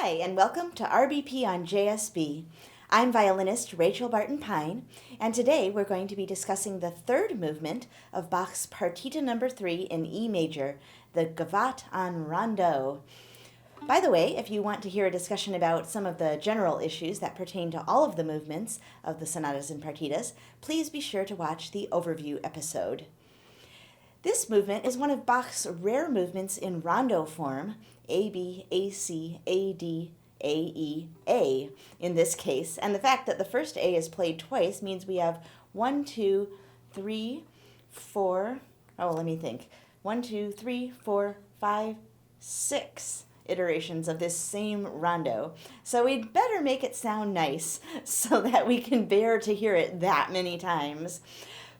Hi, and welcome to RBP on JSB. I'm violinist Rachel Barton Pine, and today we're going to be discussing the third movement of Bach's Partita No. 3 in E major, the Gavotte on Rondeau. By the way, if you want to hear a discussion about some of the general issues that pertain to all of the movements of the sonatas and partitas, please be sure to watch the overview episode. This movement is one of Bach's rare movements in rondo form, A, B, A, C, A, D, A, E, A in this case. And the fact that the first A is played twice means we have 1, 2, 3, 4, 1, 2, 3, 4, 5, 6 iterations of this same rondo. So we'd better make it sound nice so that we can bear to hear it that many times.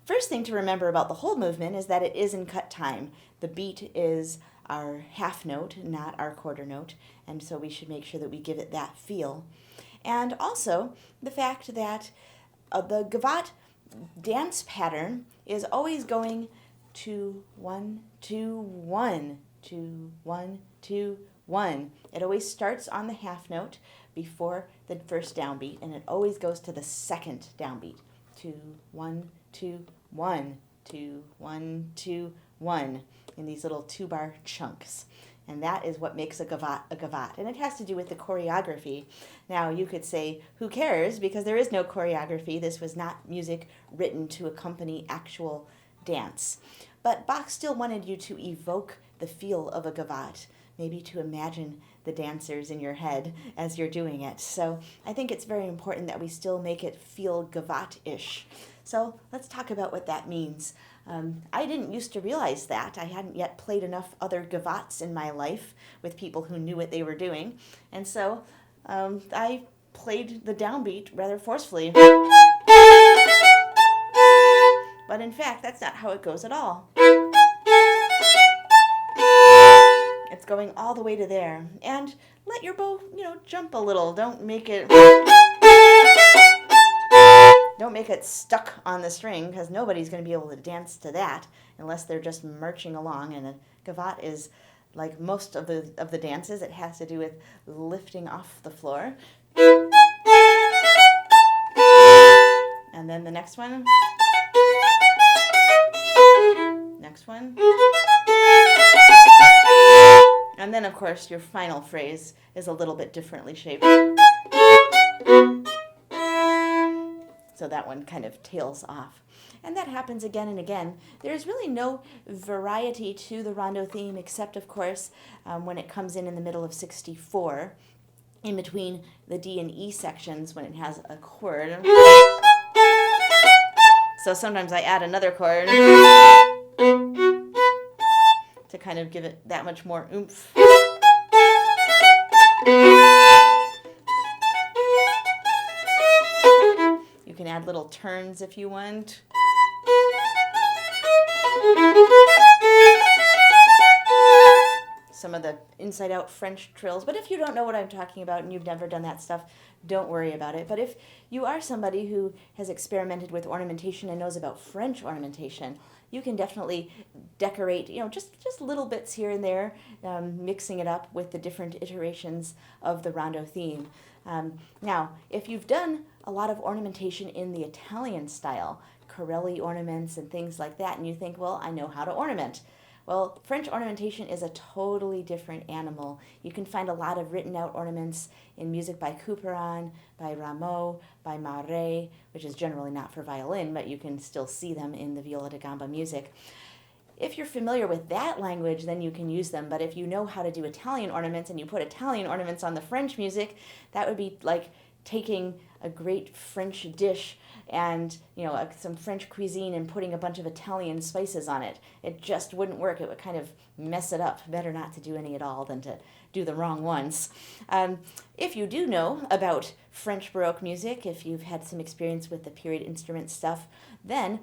First thing to remember about the whole movement is that it is in cut time. The beat is our half note, not our quarter note, and so we should make sure that we give it that feel. And also the fact that the Gavotte dance pattern is always going to 1, 2, 1, 2, 1, 2, 1. It always starts on the half note before the first downbeat, and it always goes to the second downbeat. 2, 1, 2, 1, 2, 1, 2, 1 in these little 2-bar chunks. And that is what makes a gavotte. And it has to do with the choreography. Now, you could say, who cares? Because there is no choreography. This was not music written to accompany actual dance. But Bach still wanted you to evoke the feel of a gavotte, maybe to imagine the dancers in your head as you're doing it. So I think it's very important that we still make it feel gavotte-ish. So let's talk about what that means. I didn't used to realize that. I hadn't yet played enough other gavottes in my life with people who knew what they were doing. And so I played the downbeat rather forcefully. But in fact, that's not how it goes at all. It's going all the way to there. And let your bow, jump a little. Don't make it stuck on the string, because nobody's going to be able to dance to that unless they're just marching along. And a gavotte is like most of the dances. It has to do with lifting off the floor. And then the next one. Next one. And then, of course, your final phrase is a little bit differently shaped. So that one kind of tails off. And that happens again and again. There's really no variety to the rondo theme except, of course, when it comes in the middle of 64, in between the D and E sections when it has a chord. So sometimes I add another chord to kind of give it that much more oomph. You can add little turns if you want. Some of the inside-out French trills. But if you don't know what I'm talking about and you've never done that stuff, don't worry about it. But if you are somebody who has experimented with ornamentation and knows about French ornamentation, you can definitely decorate, just little bits here and there, mixing it up with the different iterations of the rondo theme. Now, if you've done a lot of ornamentation in the Italian style, Corelli ornaments and things like that, and you think, well, I know how to ornament. Well, French ornamentation is a totally different animal. You can find a lot of written out ornaments in music by Couperin, by Rameau, by Mauret, which is generally not for violin, but you can still see them in the viola da gamba music. If you're familiar with that language, then you can use them. But if you know how to do Italian ornaments and you put Italian ornaments on the French music, that would be like taking a great French dish and some French cuisine and putting a bunch of Italian spices on it. It just wouldn't work. It would kind of mess it up. Better not to do any at all than to do the wrong ones. If you do know about French Baroque music, if you've had some experience with the period instrument stuff, then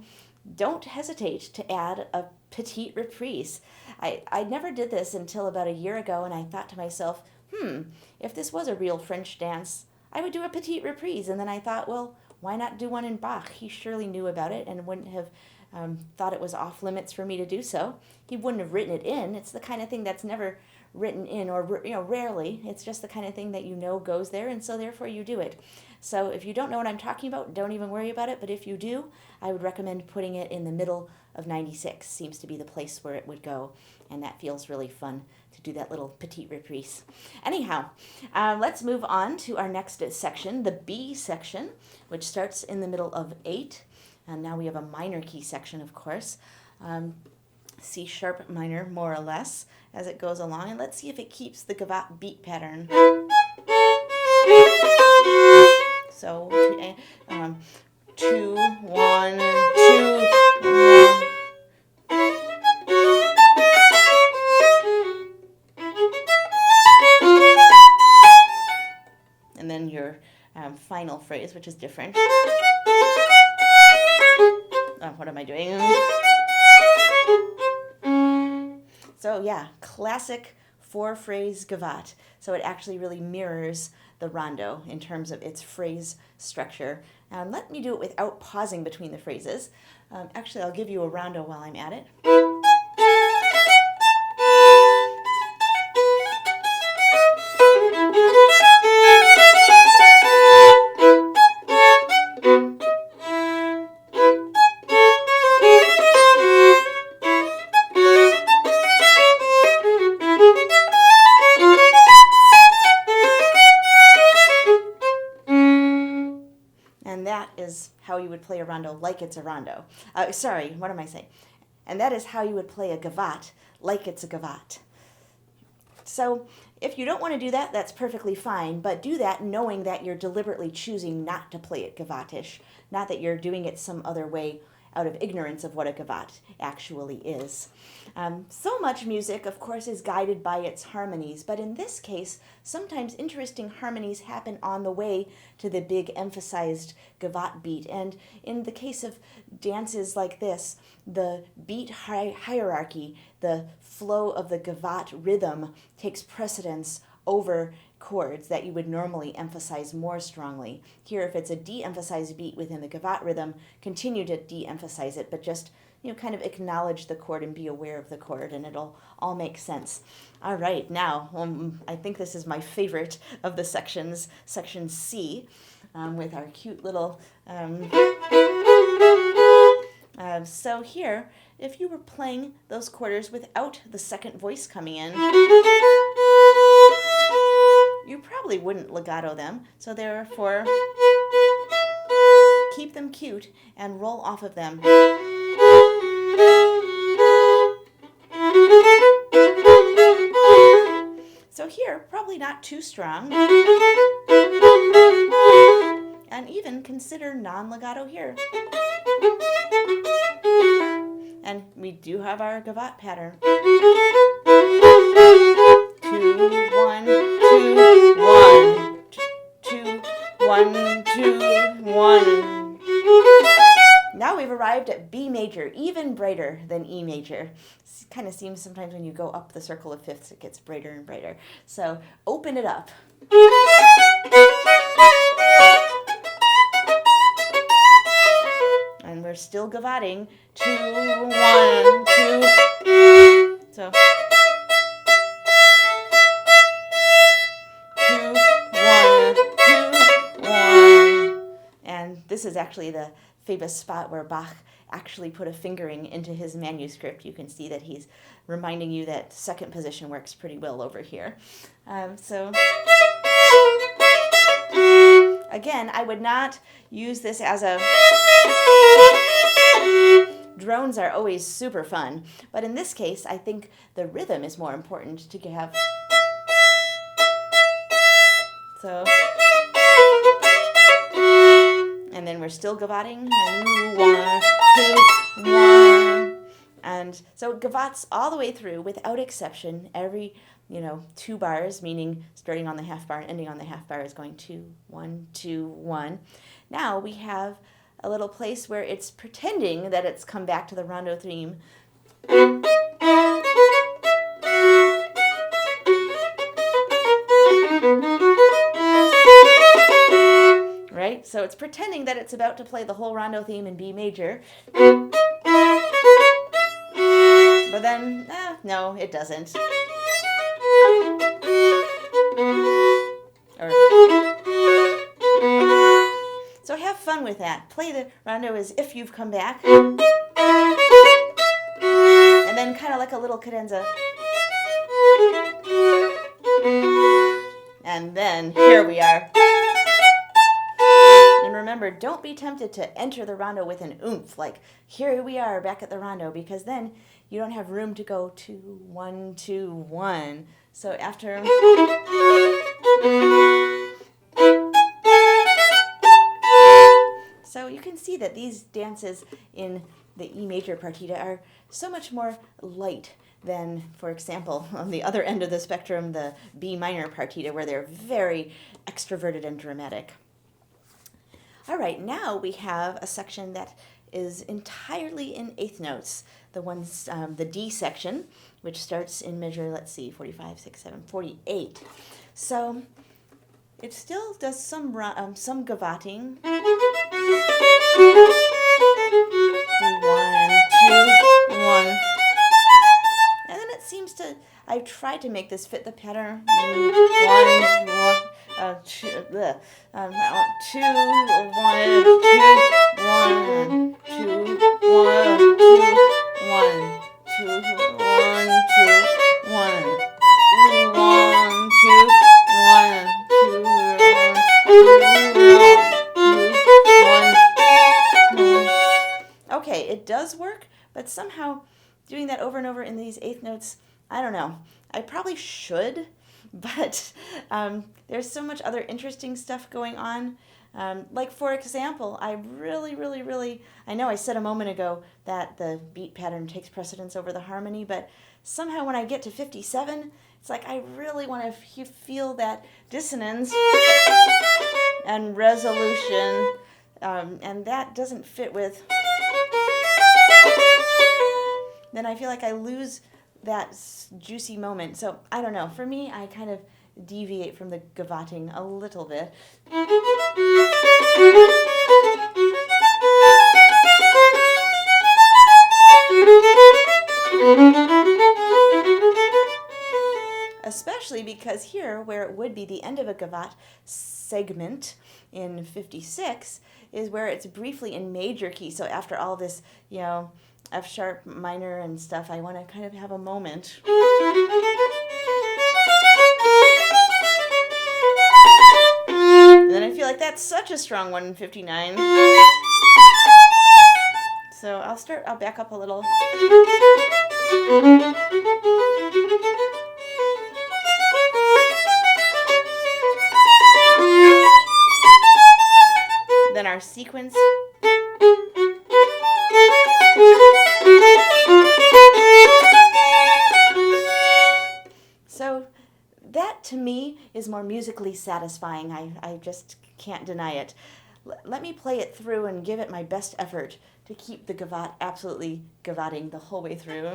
don't hesitate to add a petite reprise. I never did this until about a year ago, and I thought to myself, if this was a real French dance, I would do a petite reprise. And then I thought, well, why not do one in Bach? He surely knew about it and wouldn't have thought it was off limits for me to do so, he wouldn't have written it in. It's the kind of thing that's never written in, or rarely. It's just the kind of thing that goes there, and so therefore you do it. So if you don't know what I'm talking about, don't even worry about it, but if you do, I would recommend putting it in the middle of 96. Seems to be the place where it would go, and that feels really fun to do that little petite reprise. Anyhow, let's move on to our next section, the B section, which starts in the middle of 8, and now we have a minor key section, of course. C sharp minor, more or less, as it goes along. And let's see if it keeps the Gavotte beat pattern. So, 2, 1, 2, 1. And then your final phrase, which is different. What am I doing? So yeah, classic 4-phrase Gavotte. So it actually really mirrors the Rondeau in terms of its phrase structure. Let me do it without pausing between the phrases. Actually, I'll give you a Rondeau while I'm at it. And that is how you would play a Rondeau like it's a Rondeau. Sorry, what am I saying? And that is how you would play a Gavotte like it's a Gavotte. So if you don't want to do that, that's perfectly fine, but do that knowing that you're deliberately choosing not to play it Gavotte-ish, not that you're doing it some other way out of ignorance of what a Gavotte actually is. So much music, of course, is guided by its harmonies, but in this case, sometimes interesting harmonies happen on the way to the big emphasized Gavotte beat. And in the case of dances like this, the beat hierarchy, the flow of the Gavotte rhythm takes precedence over chords that you would normally emphasize more strongly. Here, if it's a de-emphasized beat within the Gavotte rhythm, continue to de-emphasize it, but just kind of acknowledge the chord and be aware of the chord, and it'll all make sense. All right, now, I think this is my favorite of the sections, section C, with our cute little... so here, if you were playing those quarters without the second voice coming in, you probably wouldn't legato them, so therefore keep them cute and roll off of them. So here, probably not too strong. And even consider non-legato here. And we do have our Gavotte pattern. 2, 1, 2, 1, 2, 1, 2, 1. Now we've arrived at B major, even brighter than E major. It kind of seems sometimes when you go up the circle of fifths, it gets brighter and brighter. So open it up. And we're still Gavotting. 2, 1, 2. So 2, 1, 2, 1. And this is actually the famous spot where Bach actually put a fingering into his manuscript. You can see that he's reminding you that second position works pretty well over here. So again, I would not use this as a... Drones are always super fun, but in this case, I think the rhythm is more important to have. So, and then we're still Gavotting. 1, 2, 1. And so Gavottes all the way through, without exception. Every 2 bars, meaning starting on the half bar and ending on the half bar, is going 2, 1, 2, 1. Now we have a little place where it's pretending that it's come back to the Rondeau theme. Right? So it's pretending that it's about to play the whole Rondeau theme in B major. But then, no, it doesn't. So have fun with that. Play the rondo as if you've come back. And then kind of like a little cadenza. And then here we are. And remember, don't be tempted to enter the rondo with an oomph, like here we are back at the rondo, because then you don't have room to go 2, 1, 2, 1. So after... So you can see that these dances in the E major partita are so much more light than, for example, on the other end of the spectrum, the B minor partita, where they're very extroverted and dramatic. All right, now we have a section that is entirely in eighth notes. The D section, which starts in measure, let's see, 45, 6, 7, 48. So it still does some gavotting. 1, 2, 1. And then it seems to, I've tried to make this fit the pattern. 1, 2, 2, 1, 2, 1, 2, 1, 2, 1, 2, 1, 2, 1, 2, 1. Okay, it does work, but somehow doing that over and over in these eighth notes, I don't know. I probably should, but there's so much other interesting stuff going on. Like, for example, I really, I know I said a moment ago that the beat pattern takes precedence over the harmony, but somehow when I get to 57, it's like I really want to feel that dissonance and resolution, and that doesn't fit with... Then I feel like I lose that juicy moment. So I don't know. For me, I kind of deviate from the gavotting a little bit. Especially because here, where it would be the end of a gavotte segment in 56, is where it's briefly in major key. So after all this, F sharp minor and stuff, I want to kind of have a moment. And then I feel like that's such a strong one in 59. So I'll back up a little. Then our sequence. So that to me is more musically satisfying. I just can't deny it. Let me play it through and give it my best effort to keep the gavotte absolutely gavotting the whole way through.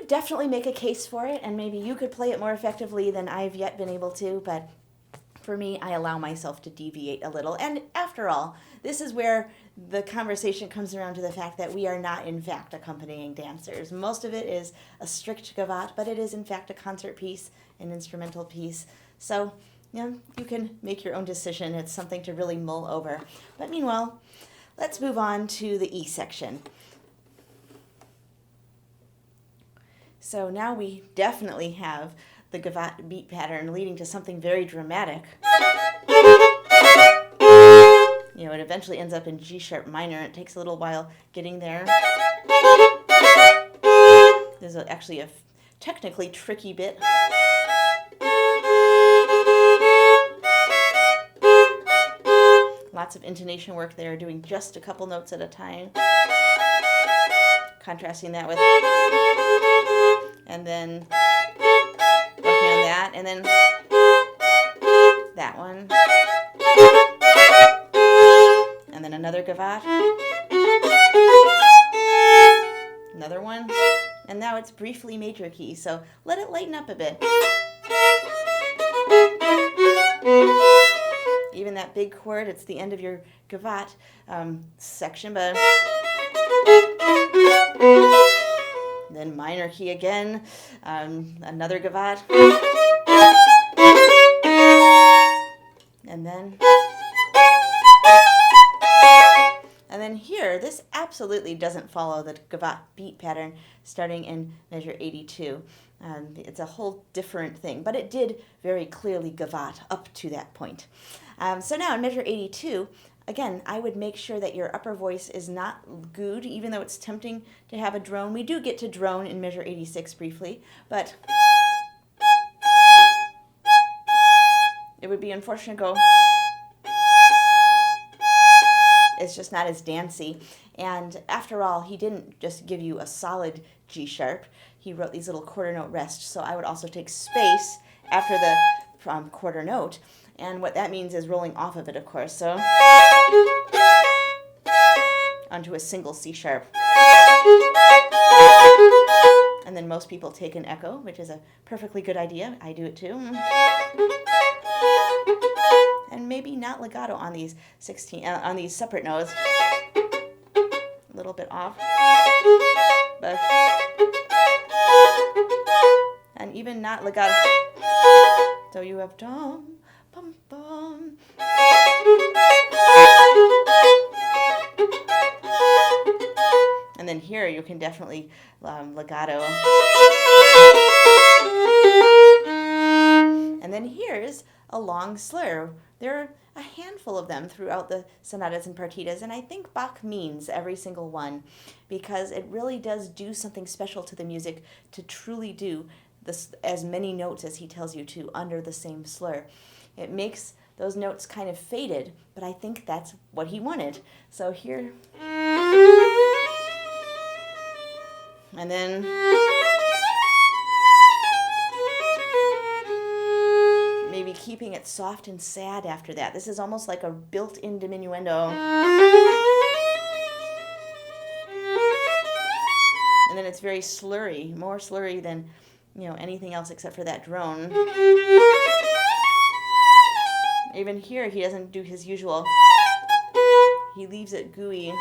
Definitely make a case for it, and maybe you could play it more effectively than I've yet been able to, but for me, I allow myself to deviate a little. And after all, this is where the conversation comes around to the fact that we are not, in fact, accompanying dancers. Most of it is a strict gavotte, but it is, in fact, a concert piece, an instrumental piece. So, you can make your own decision. It's something to really mull over. But meanwhile, let's move on to the E section. So now we definitely have the gavotte beat pattern leading to something very dramatic. It eventually ends up in G sharp minor. It takes a little while getting there. There's actually a technically tricky bit. Lots of intonation work there, doing just a couple notes at a time. Contrasting that with... And then working on that, and then that one. And then another gavotte. Another one. And now it's briefly major key, so let it lighten up a bit. Even that big chord, it's the end of your gavotte section, but then minor key again, another gavotte, and then here, this absolutely doesn't follow the gavotte beat pattern starting in measure 82. It's a whole different thing, but it did very clearly gavotte up to that point. So now in measure 82, again, I would make sure that your upper voice is not gooed, even though it's tempting to have a drone. We do get to drone in measure 86 briefly, but it would be unfortunate to go. It's just not as dancey. And after all, he didn't just give you a solid G sharp. He wrote these little quarter note rests. So I would also take space after the quarter note. And what that means is rolling off of it, of course. So onto a single C sharp. And then most people take an echo, which is a perfectly good idea. I do it too. And maybe not legato on these 16 on these separate notes. A little bit off, but and even not legato. So you have dum bum bum. And then here you can definitely legato. And then here's a long slur. There are a handful of them throughout the sonatas and partitas, and I think Bach means every single one because it really does do something special to the music to truly do this, as many notes as he tells you to under the same slur. It makes those notes kind of faded, but I think that's what he wanted. So here, and then maybe keeping it soft and sad after that. This is almost like a built-in diminuendo. And then it's very slurry, more slurry than, anything else except for that drone. Even here, he doesn't do his usual. He leaves it gooey.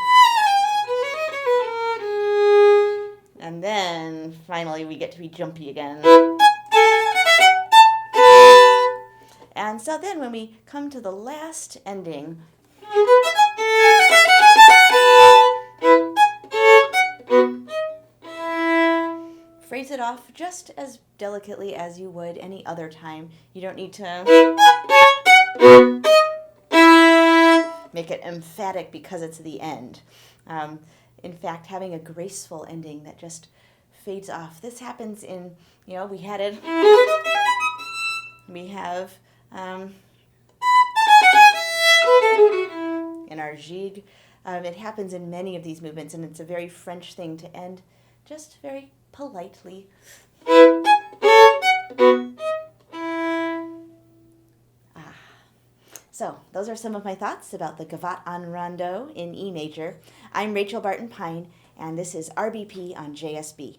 And then, finally, we get to be jumpy again. And so then when we come to the last ending, phrase it off just as delicately as you would any other time. You don't need to make it emphatic because it's the end. In fact, having a graceful ending that just fades off. This happens in, we have in our gigue. It happens in many of these movements, and it's a very French thing to end just very politely. So those are some of my thoughts about the Gavotte on Rondeau in E major. I'm Rachel Barton Pine, and this is RBP on JSB.